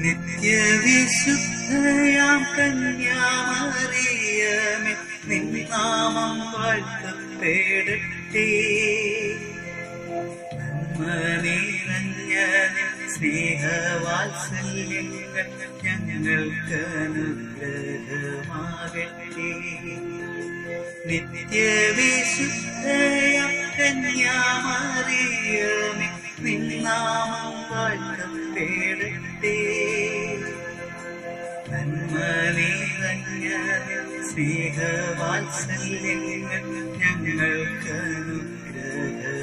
നിത്യവിശുദ്ധയാം കന്യാമറിയമേ, നിൻ നാമം വാഴ്ത്തപ്പെടട്ടെ. നന്മ നിറഞ്ഞ നിൻ സ്നേഹവാത്സല്യങ്ങൾ ഞങ്ങൾക്ക് അനുഗ്രഹമാകട്ടെ. നിത്യവിശുദ്ധയാം കന്യാമറിയമേ, നിൻ നാമം വാഴ്ത്തപ്പെടട്ടെ. നന്മ നിറഞ്ഞ സ്നേഹവാത്സല്യങ്ങൾ ഞങ്ങൾക്ക് അനുഗ്രഹമാകട്ടെ.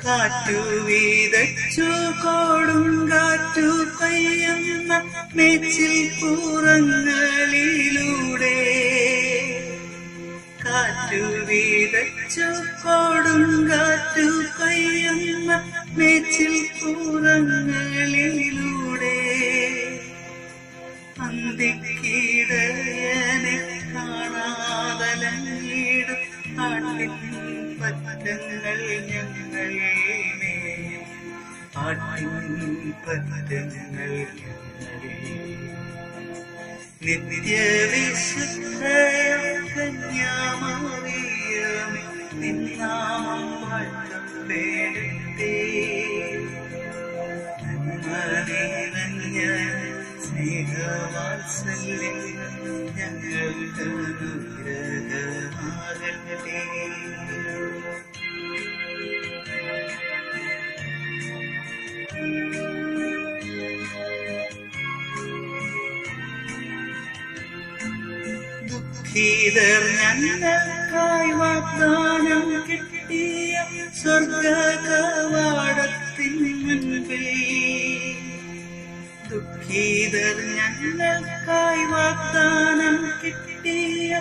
കാറ്റു വീതച്ചു കൊടുങ്കാറ്റു പെയ്യുന്ന മേച്ചിൽ പുറങ്ങളിലൂടെ, കാറ്റു വീതച്ചു കൊടുങ്കാറ്റു പെയ്യുന്ന മേച്ചിൽ പുറങ്ങളിലൂടെ, അന്തിക്കിടയനെ കാണാതലങ്ങിടും ആട്ടിൻ പറ്റങ്ങൾ ഞങ്ങളേയും, ആട്ടിൻ പറ്റങ്ങൾ നിത്യവിശുദ്ധയാം കന്യാമറിയമേ, നിൻ നാമം വാഴ്ത്തപ്പെടട്ടെ. നന്മ നിറഞ്ഞ സ്നേഹവാത്സല്യങ്ങൾ ഞങ്ങൾക്ക് അനുഗ്രഹമാകട്ടെ. ദുഃഖിതർ ഞങ്ങൾക്കായി വാഗ്ദാനം കിട്ടിയ സ്വർഗകവാടത്തിൻ മുൻപിൽ, ദുഃഖിതർ ഞങ്ങൾക്കായി വാഗ്ദാനം കിട്ടിയ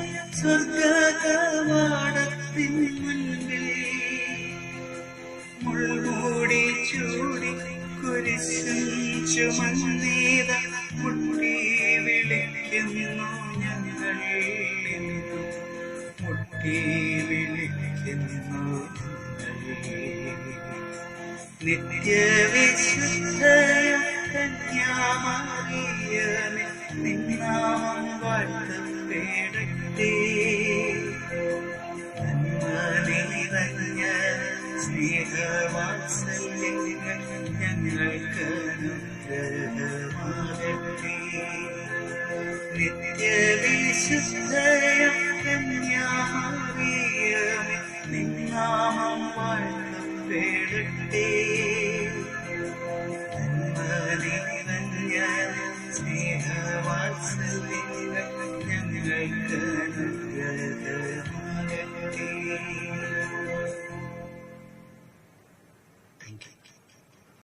സ്വർഗകവാടത്തിൻ മുൻപിൽ, മുൾമൂടി ചൂടി കുരിശും ചുമന്നീത മുട്ടി വിളിക്കുന്നു ഞങ്ങൾ, മുട്ടി വിളിക്കുന്നു നിത്യവിശുദ്ധയാം കന്യാമറിയമേ, നിൻ നാമം വാഴ്ത്തപ്പെടട്ടെ. നന്മ നിറഞ്ഞ സ്നേഹവാത്സല്യങ്ങൾ ഞങ്ങൾക്ക് അനുഗ്രഹമാകട്ടെ. നിത്യവിശുദ്ധയാം കന്യാമറിയമേ, നിൻ നാമം വാഴ്ത്തപ്പെടട്ടെ.